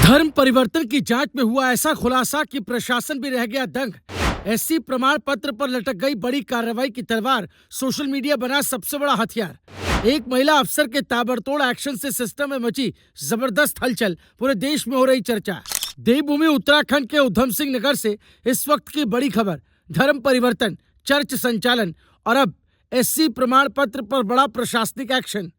धर्म परिवर्तन की जांच में हुआ ऐसा खुलासा कि प्रशासन भी रह गया दंग। एससी प्रमाण पत्र पर लटक गई बड़ी कार्रवाई की तलवार सोशल मीडिया बना सबसे बड़ा हथियार। एक महिला अफसर के ताबड़तोड़ एक्शन से सिस्टम में मची जबरदस्त हलचल, पूरे देश में हो रही चर्चा। देवभूमि उत्तराखंड के उधम सिंह नगर से इस वक्त की बड़ी खबर। धर्म परिवर्तन, चर्च संचालन और अब एससी प्रमाण पत्र पर बड़ा प्रशासनिक एक्शन।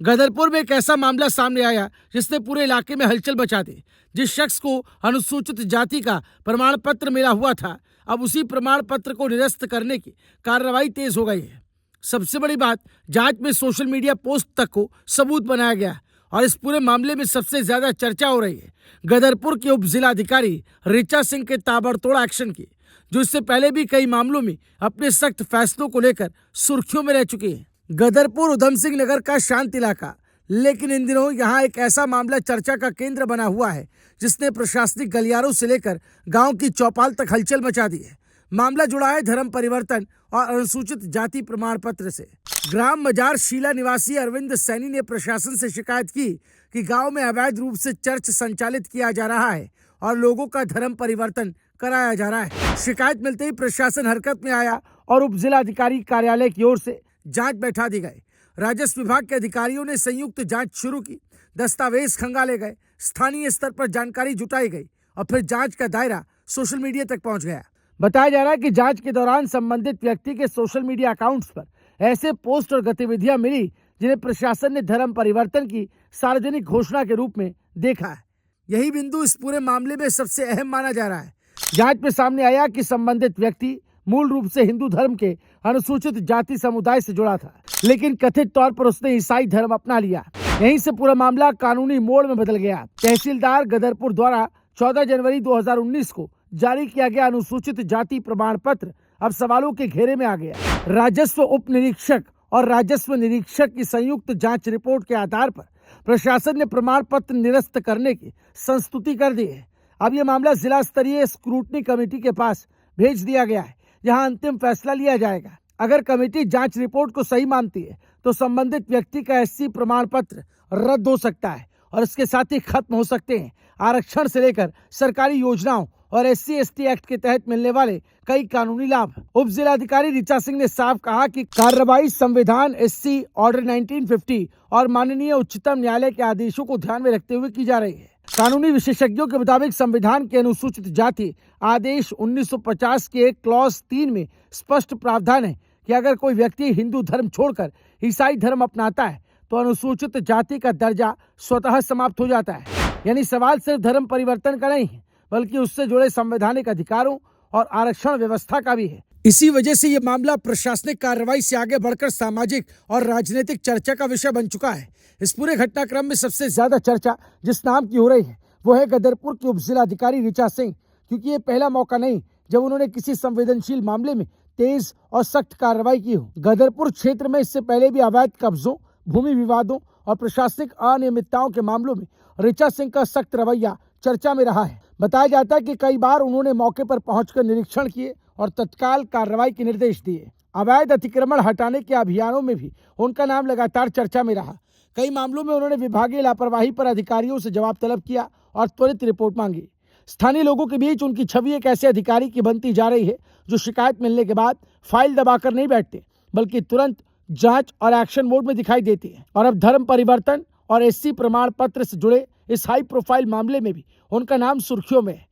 गदरपुर में एक ऐसा मामला सामने आया जिसने पूरे इलाके में हलचल मचा दी। जिस शख्स को अनुसूचित जाति का प्रमाण पत्र मिला हुआ था, अब उसी प्रमाण पत्र को निरस्त करने की कार्रवाई तेज हो गई है। सबसे बड़ी बात, जांच में सोशल मीडिया पोस्ट तक को सबूत बनाया गया और इस पूरे मामले में सबसे ज्यादा चर्चा हो रही है गदरपुर के उप जिलाधिकारी ऋचा सिंह के ताबड़तोड़ एक्शन की, जो इससे पहले भी कई मामलों में अपने सख्त फैसलों को लेकर सुर्खियों में रह चुके हैं। गदरपुर उधम सिंह नगर का शांत इलाका, लेकिन इन दिनों यहाँ एक ऐसा मामला चर्चा का केंद्र बना हुआ है जिसने प्रशासनिक गलियारों से लेकर गांव की चौपाल तक हलचल मचा दी है। मामला जुड़ा है धर्म परिवर्तन और अनुसूचित जाति प्रमाण पत्र से। ग्राम मजार शीला निवासी अरविंद सैनी ने प्रशासन से शिकायत की कि गांव में अवैध रूप से चर्च संचालित किया जा रहा है और लोगों का धर्म परिवर्तन कराया जा रहा है। शिकायत मिलते ही प्रशासन हरकत में आया और उप जिलाधिकारी कार्यालय की ओर से जांच बैठा दी गई। राजस्व विभाग के अधिकारियों ने संयुक्त जांच शुरू की, दस्तावेज खंगाले गए, स्थानीय स्तर पर जानकारी जुटाई गई और फिर जांच का दायरा सोशल मीडिया तक पहुंच गया। बताया जा रहा है कि जांच के दौरान संबंधित व्यक्ति के सोशल मीडिया अकाउंट्स पर ऐसे पोस्ट और गतिविधियां मिली जिन्हें प्रशासन ने धर्म परिवर्तन की सार्वजनिक घोषणा के रूप में देखा है। यही बिंदु इस पूरे मामले में सबसे अहम माना जा रहा है। जांच में सामने आया कि संबंधित व्यक्ति मूल रूप से हिंदू धर्म के अनुसूचित जाति समुदाय से जुड़ा था, लेकिन कथित तौर पर उसने ईसाई धर्म अपना लिया। यहीं से पूरा मामला कानूनी मोड़ में बदल गया। तहसीलदार गदरपुर द्वारा 14 जनवरी 2019 को जारी किया गया अनुसूचित जाति प्रमाण पत्र अब सवालों के घेरे में आ गया। राजस्व उप निरीक्षक और राजस्व निरीक्षक की संयुक्त जांच रिपोर्ट के आधार पर प्रशासन ने प्रमाण पत्र निरस्त करने की संस्तुति कर दी है। अब यह मामला जिला स्तरीय स्क्रूटनी कमेटी के पास भेज दिया गया है, जहां अंतिम फैसला लिया जाएगा। अगर कमेटी जांच रिपोर्ट को सही मानती है तो संबंधित व्यक्ति का एससी प्रमाण पत्र रद्द हो सकता है और इसके साथ ही खत्म हो सकते हैं आरक्षण से लेकर सरकारी योजनाओं और एससी एसटी एक्ट के तहत मिलने वाले कई कानूनी लाभ। उप जिलाधिकारी ऋचा सिंह ने साफ कहा कि कार्रवाई संविधान, एससी ऑर्डर 1950 और माननीय उच्चतम न्यायालय के आदेशों को ध्यान में रखते हुए की जा रही है। कानूनी विशेषज्ञों के मुताबिक संविधान के अनुसूचित जाति आदेश 1950 के क्लॉज 3 में स्पष्ट प्रावधान है कि अगर कोई व्यक्ति हिंदू धर्म छोड़कर ईसाई धर्म अपनाता है तो अनुसूचित जाति का दर्जा स्वतः समाप्त हो जाता है। यानी सवाल सिर्फ धर्म परिवर्तन का नहीं है, बल्कि उससे जुड़े संवैधानिक अधिकारों और आरक्षण व्यवस्था का भी है। इसी वजह से ये मामला प्रशासनिक कार्रवाई से आगे बढ़कर सामाजिक और राजनीतिक चर्चा का विषय बन चुका है। इस पूरे घटनाक्रम में सबसे ज्यादा चर्चा जिस नाम की हो रही है वो है गदरपुर के उप जिलाधिकारी ऋचा सिंह, क्योंकि ये पहला मौका नहीं जब उन्होंने किसी संवेदनशील मामले में तेज और सख्त कार्रवाई की हो। गदरपुर क्षेत्र में इससे पहले भी अवैध कब्जों, भूमि विवादों और प्रशासनिक अनियमितताओं के मामलों में ऋचा सिंह का सख्त रवैया चर्चा में रहा है। बताया जाता है कि कई बार उन्होंने मौके पर पहुंचकर निरीक्षण किए और तत्काल कार्रवाई के निर्देश दिए। अवैध अतिक्रमण हटाने के अभियानों में भी उनका नाम लगातार चर्चा में रहा। कई मामलों में उन्होंने विभागीय लापरवाही पर अधिकारियों से जवाब तलब किया और त्वरित रिपोर्ट मांगी। स्थानीय लोगों के बीच उनकी छवि एक ऐसे अधिकारी की बनती जा रही है जो शिकायत मिलने के बाद फाइल दबाकर नहीं बैठते, बल्कि तुरंत जांच और एक्शन मोड में दिखाई देती है। और अब धर्म परिवर्तन और एससी प्रमाण पत्र से जुड़े इस हाई प्रोफाइल मामले में भी उनका नाम सुर्खियों में है।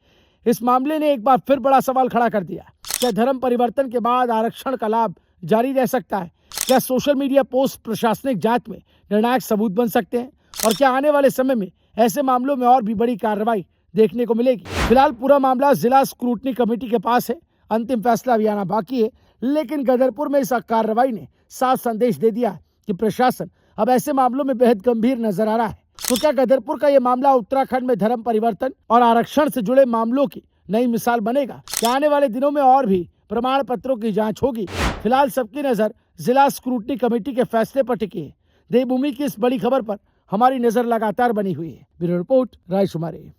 इस मामले ने एक बार फिर बड़ा सवाल खड़ा कर दिया। क्या धर्म परिवर्तन के बाद आरक्षण का लाभ जारी रह सकता है? क्या सोशल मीडिया पोस्ट प्रशासनिक जांच में निर्णायक सबूत बन सकते हैं? और क्या आने वाले समय में ऐसे मामलों में और भी बड़ी कार्रवाई देखने को मिलेगी? फिलहाल पूरा मामला जिला स्क्रूटनी कमेटी के पास है, अंतिम फैसला भी आना बाकी है। लेकिन गदरपुर में इस कार्रवाई ने साफ संदेश दे दिया कि प्रशासन अब ऐसे मामलों में बेहद गंभीर नजर आ रहा है। तो क्या गदरपुर का ये मामला उत्तराखंड में धर्म परिवर्तन और आरक्षण से जुड़े मामलों की नई मिसाल बनेगा? क्या आने वाले दिनों में और भी प्रमाण पत्रों की जांच होगी? फिलहाल सबकी नजर जिला स्क्रूटनी कमेटी के फैसले पर टिकी है। देवभूमि की इस बड़ी खबर पर हमारी नजर लगातार बनी हुई है। Bureau report, रायशुमारी।